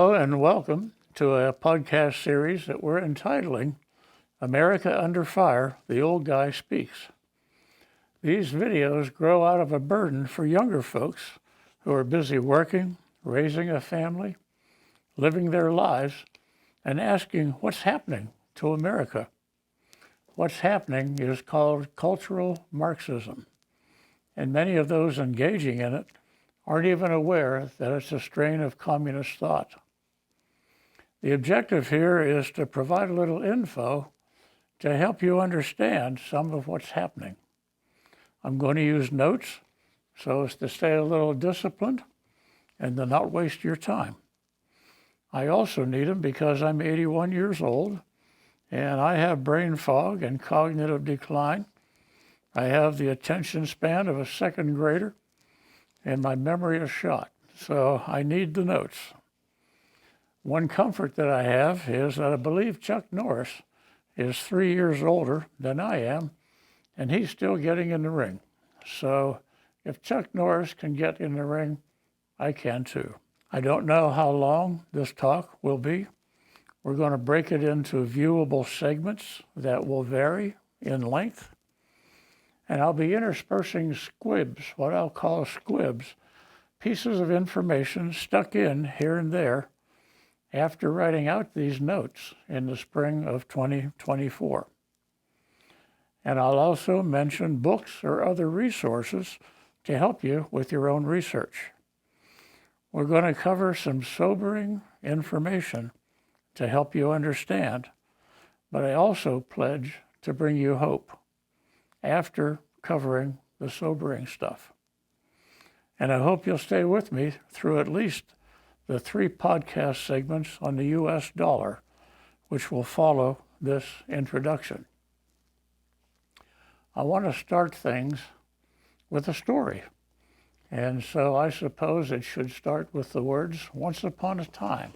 Hello and welcome to a podcast series that we're entitling America Under Fire, The Old Guy Speaks. These videos grow out of a burden for younger folks who are busy working, raising a family, living their lives, and asking what's happening to America. What's happening is called Cultural Marxism, and many of those engaging in it aren't even aware that it's a strain of communist thought. The objective here is to provide a little info to help you understand some of what's happening. I'm going to use notes so as to stay a little disciplined and to not waste your time. I also need them because I'm 81 years old and I have brain fog and cognitive decline. I have the attention span of a second grader and my memory is shot, so I need the notes. One comfort that I have is that I believe Chuck Norris is 3 years older than I am, and he's still getting in the ring. So if Chuck Norris can get in the ring, I can too. I don't know how long this talk will be. We're going to break it into viewable segments that will vary in length. And I'll be interspersing squibs, what I'll call squibs, pieces of information stuck in here and there after writing out these notes in the spring of 2024. And I'll also mention books or other resources to help you with your own research. We're going to cover some sobering information to help you understand, but I also pledge to bring you hope after covering the sobering stuff. And I hope you'll stay with me through at least the 3 podcast segments on the US dollar, which will follow this introduction. I want to start things with a story. And so I suppose it should start with the words, once upon a time.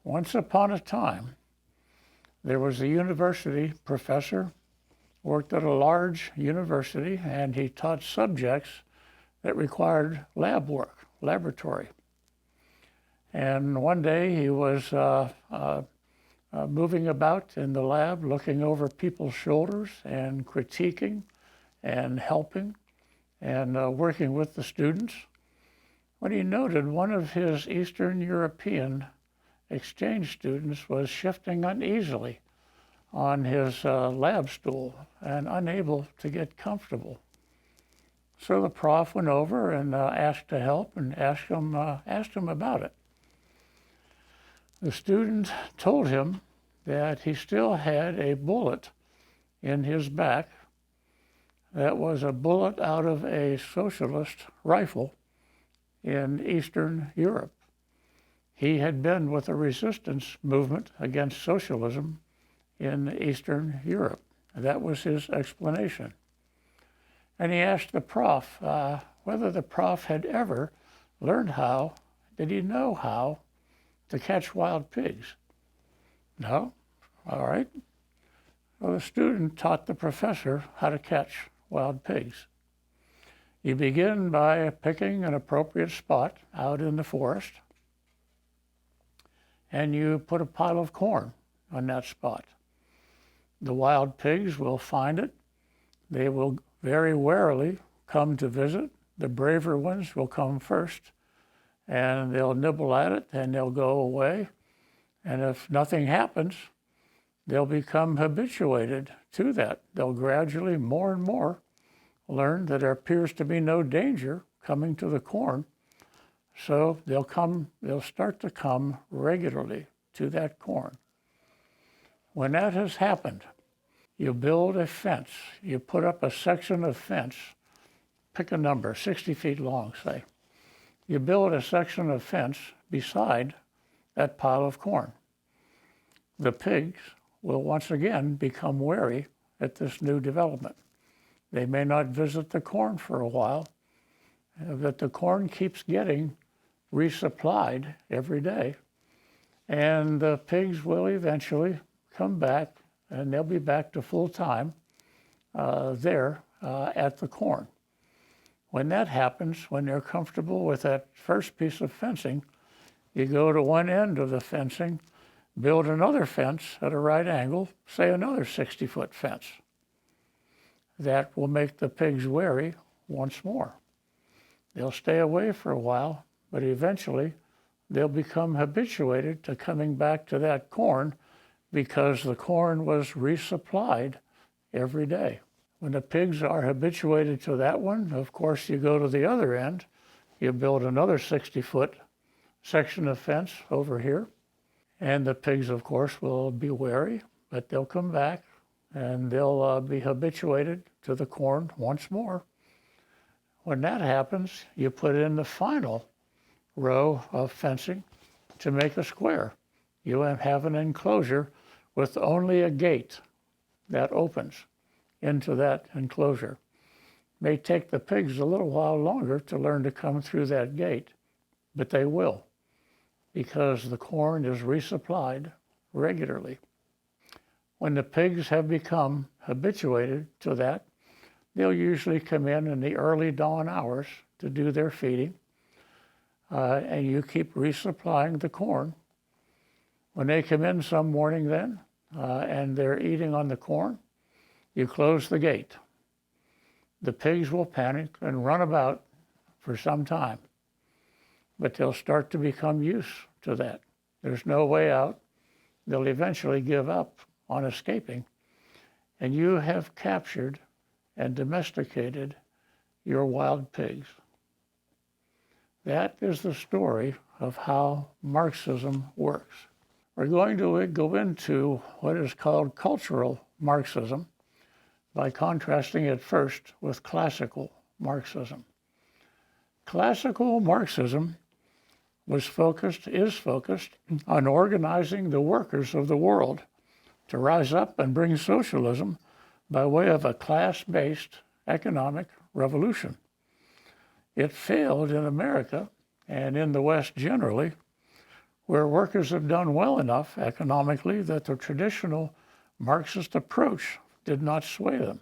Once upon a time, there was a university professor, worked at a large university, and he taught subjects that required lab work, laboratory. And one day he was moving about in the lab, looking over people's shoulders and critiquing and helping and working with the students, when he noted one of his Eastern European exchange students was shifting uneasily on his lab stool and unable to get comfortable. So the prof went over and asked to help and asked him about it. The student told him that he still had a bullet in his back that was a bullet out of a socialist rifle in Eastern Europe. He had been with a resistance movement against socialism in Eastern Europe. That was his explanation. And he asked the prof whether the prof had ever learned did he know how to catch wild pigs? No? All right. Well, the student taught the professor how to catch wild pigs. You begin by picking an appropriate spot out in the forest, and you put a pile of corn on that spot. The wild pigs will find it. They will very warily come to visit. The braver ones will come first, and they'll nibble at it, and they'll go away. And if nothing happens, they'll become habituated to that. They'll gradually, more and more, learn that there appears to be no danger coming to the corn. So they'll start to come regularly to that corn. When that has happened, you build a fence. You put up a section of fence, pick a number, 60 feet long, say. You build a section of fence beside that pile of corn. The pigs will once again become wary at this new development. They may not visit the corn for a while, but the corn keeps getting resupplied every day, and the pigs will eventually come back, and they'll be back to full time there at the corn. When that happens, when they're comfortable with that first piece of fencing, You go to one end of the fencing, build another fence at a right angle, say another 60-foot fence. That will make the pigs wary once more. They'll stay away for a while, but eventually they'll become habituated to coming back to that corn because the corn was resupplied every day. When the pigs are habituated to that one, of course, you go to the other end, you build another 60-foot section of fence over here, and the pigs, of course, will be wary, but they'll come back and they'll be habituated to the corn once more. When that happens, you put in the final row of fencing to make a square. You have an enclosure with only a gate that opens into that enclosure. It may take the pigs a little while longer to learn to come through that gate, but they will, because the corn is resupplied regularly. When the pigs have become habituated to that, they'll usually come in the early dawn hours to do their feeding, and you keep resupplying the corn. When they come in some morning then, and they're eating on the corn, you close the gate. The pigs will panic and run about for some time, but they'll start to become used to that. There's no way out. They'll eventually give up on escaping, and you have captured and domesticated your wild pigs. That is the story of how Marxism works. We're going to go into what is called Cultural Marxism by contrasting it first with classical Marxism. Classical Marxism is focused on organizing the workers of the world to rise up and bring socialism by way of a class-based economic revolution. It failed in America and in the West generally, where workers have done well enough economically that the traditional Marxist approach did not sway them.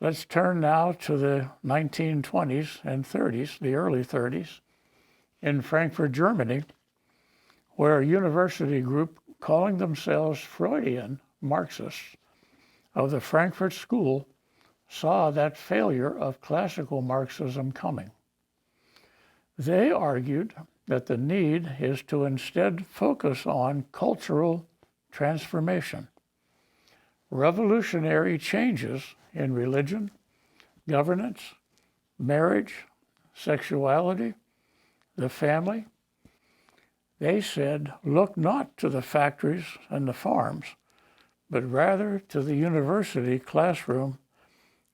Let's turn now to the 1920s and 30s, the early 30s, in Frankfurt, Germany, where a university group calling themselves Freudian Marxists of the Frankfurt School saw that failure of classical Marxism coming. They argued that the need is to instead focus on cultural transformation, revolutionary changes in religion, governance, marriage, sexuality, the family. They said, look not to the factories and the farms, but rather to the university classroom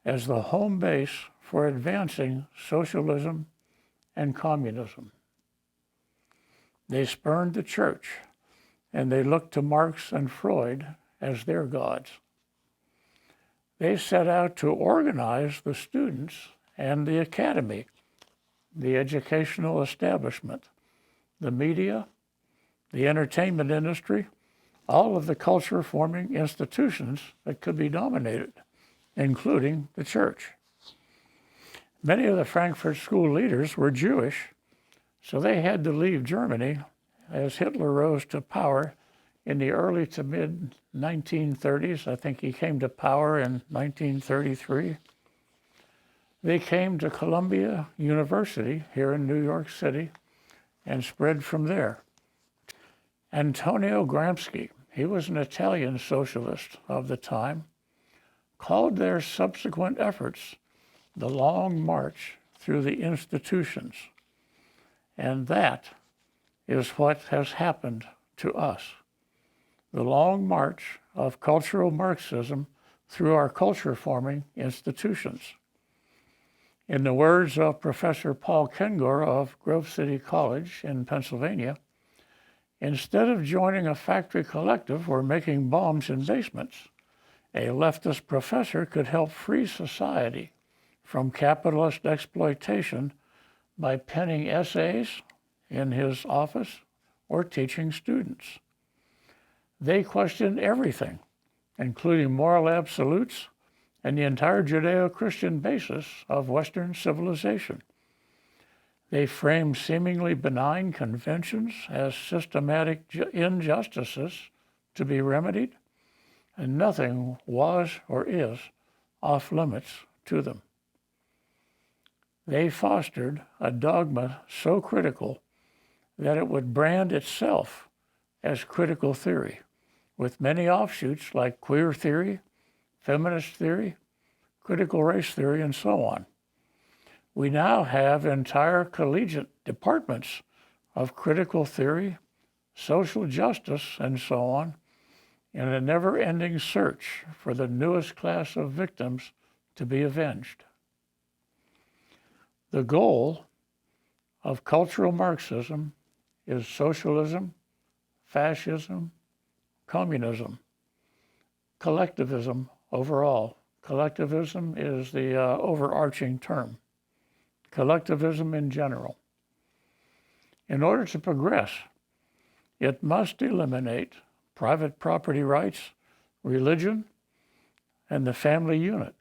as the home base for advancing socialism and communism. They spurned the church, and they looked to Marx and Freud as their gods. They set out to organize the students and the academy, the educational establishment, the media, the entertainment industry, all of the culture-forming institutions that could be dominated, including the church. Many of the Frankfurt School leaders were Jewish, so they had to leave Germany as Hitler rose to power in the early to mid-1930s. I think he came to power in 1933. They came to Columbia University here in New York City and spread from there. Antonio Gramsci, he was an Italian socialist of the time, called their subsequent efforts the Long March through the institutions. And that is what has happened to us. The long march of cultural Marxism through our culture-forming institutions. In the words of Professor Paul Kengor of Grove City College in Pennsylvania, instead of joining a factory collective or making bombs in basements, a leftist professor could help free society from capitalist exploitation by penning essays in his office or teaching students. They questioned everything, including moral absolutes and the entire Judeo-Christian basis of Western civilization. They frame seemingly benign conventions as systematic injustices to be remedied, and nothing was or is off limits to them. They fostered a dogma so critical that it would brand itself as critical theory, with many offshoots like queer theory, feminist theory, critical race theory, and so on. We now have entire collegiate departments of critical theory, social justice, and so on, in a never-ending search for the newest class of victims to be avenged. The goal of cultural Marxism is socialism, fascism, communism, collectivism overall. Collectivism is the overarching term. Collectivism in general. In order to progress, it must eliminate private property rights, religion, and the family unit.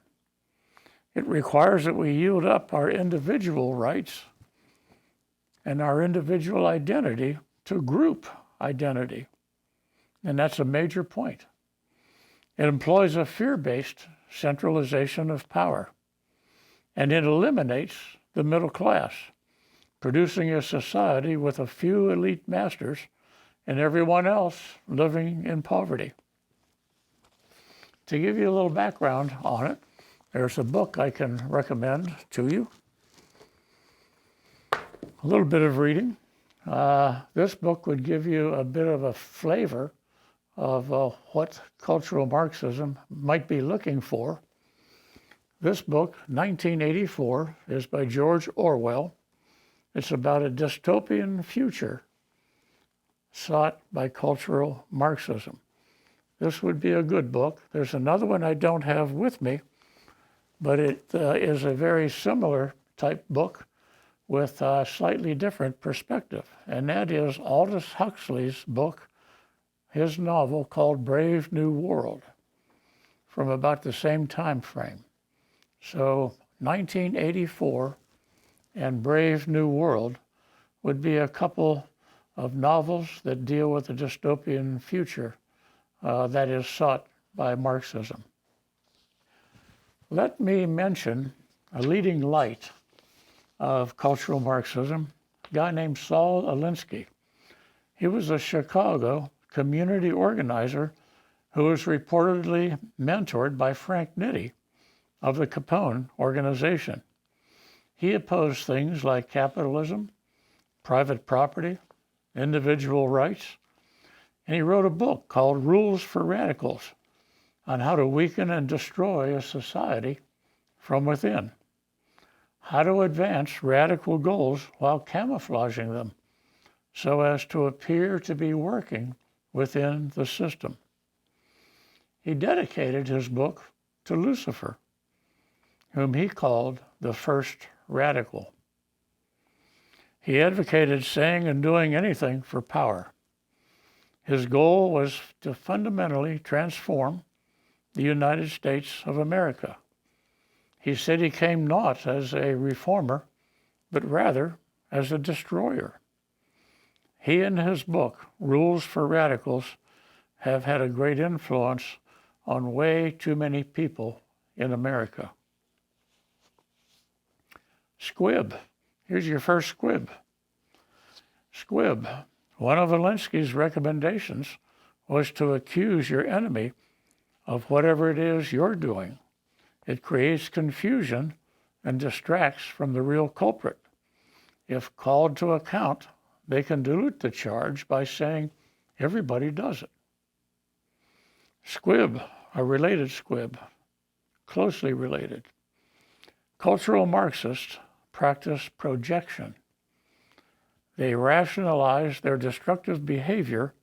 It requires that we yield up our individual rights and our individual identity to group identity. And that's a major point. It employs a fear-based centralization of power, and it eliminates the middle class, producing a society with a few elite masters and everyone else living in poverty. To give you a little background on it, there's a book I can recommend to you. A little bit of reading. This book would give you a bit of a flavor of what cultural Marxism might be looking for. This book, 1984, is by George Orwell. It's about a dystopian future sought by cultural Marxism. This would be a good book. There's another one I don't have with me, but it is a very similar type book with a slightly different perspective, and that is Aldous Huxley's book, his novel called Brave New World, from about the same time frame. So 1984 and Brave New World would be a couple of novels that deal with the dystopian future that is sought by Marxism. Let me mention a leading light of cultural Marxism, a guy named Saul Alinsky. He was a Chicago community organizer who was reportedly mentored by Frank Nitti of the Capone organization. He opposed things like capitalism, private property, individual rights, and he wrote a book called Rules for Radicals on how to weaken and destroy a society from within, how to advance radical goals while camouflaging them so as to appear to be working within the system. He dedicated his book to Lucifer, whom he called the first radical. He advocated saying and doing anything for power. His goal was to fundamentally transform the United States of America. He said he came not as a reformer, but rather as a destroyer. He and his book, Rules for Radicals, have had a great influence on way too many people in America. Squib. Here's your first squib. Squib. One of Alinsky's recommendations was to accuse your enemy of whatever it is you're doing. It creates confusion and distracts from the real culprit. If called to account, they can dilute the charge by saying everybody does it. Squib, a related squib, closely related. Cultural Marxists practice projection. They rationalize their destructive behavior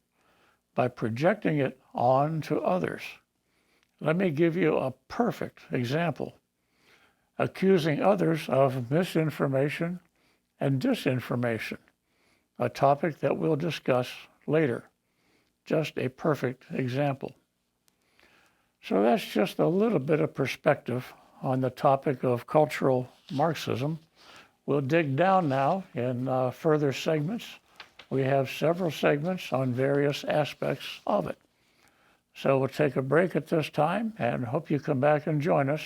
by projecting it on to others. Let me give you a perfect example. Accusing others of misinformation and disinformation, a topic that we'll discuss later. Just a perfect example. So that's just a little bit of perspective on the topic of cultural Marxism. We'll dig down now in further segments. We have several segments on various aspects of it. So we'll take a break at this time and hope you come back and join us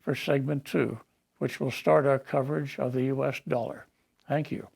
for segment 2, which will start our coverage of the U.S. dollar. Thank you.